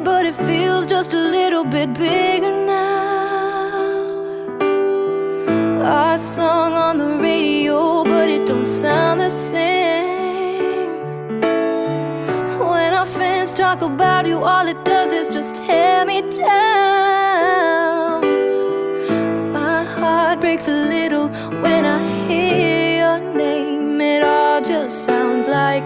but it feels just a little bit bigger now. I sung on the radio, but it don't sound the same. When our friends talk about you, all it does is just tear me down. 'Cause my heart breaks a little when I hear your name. It all just sounds like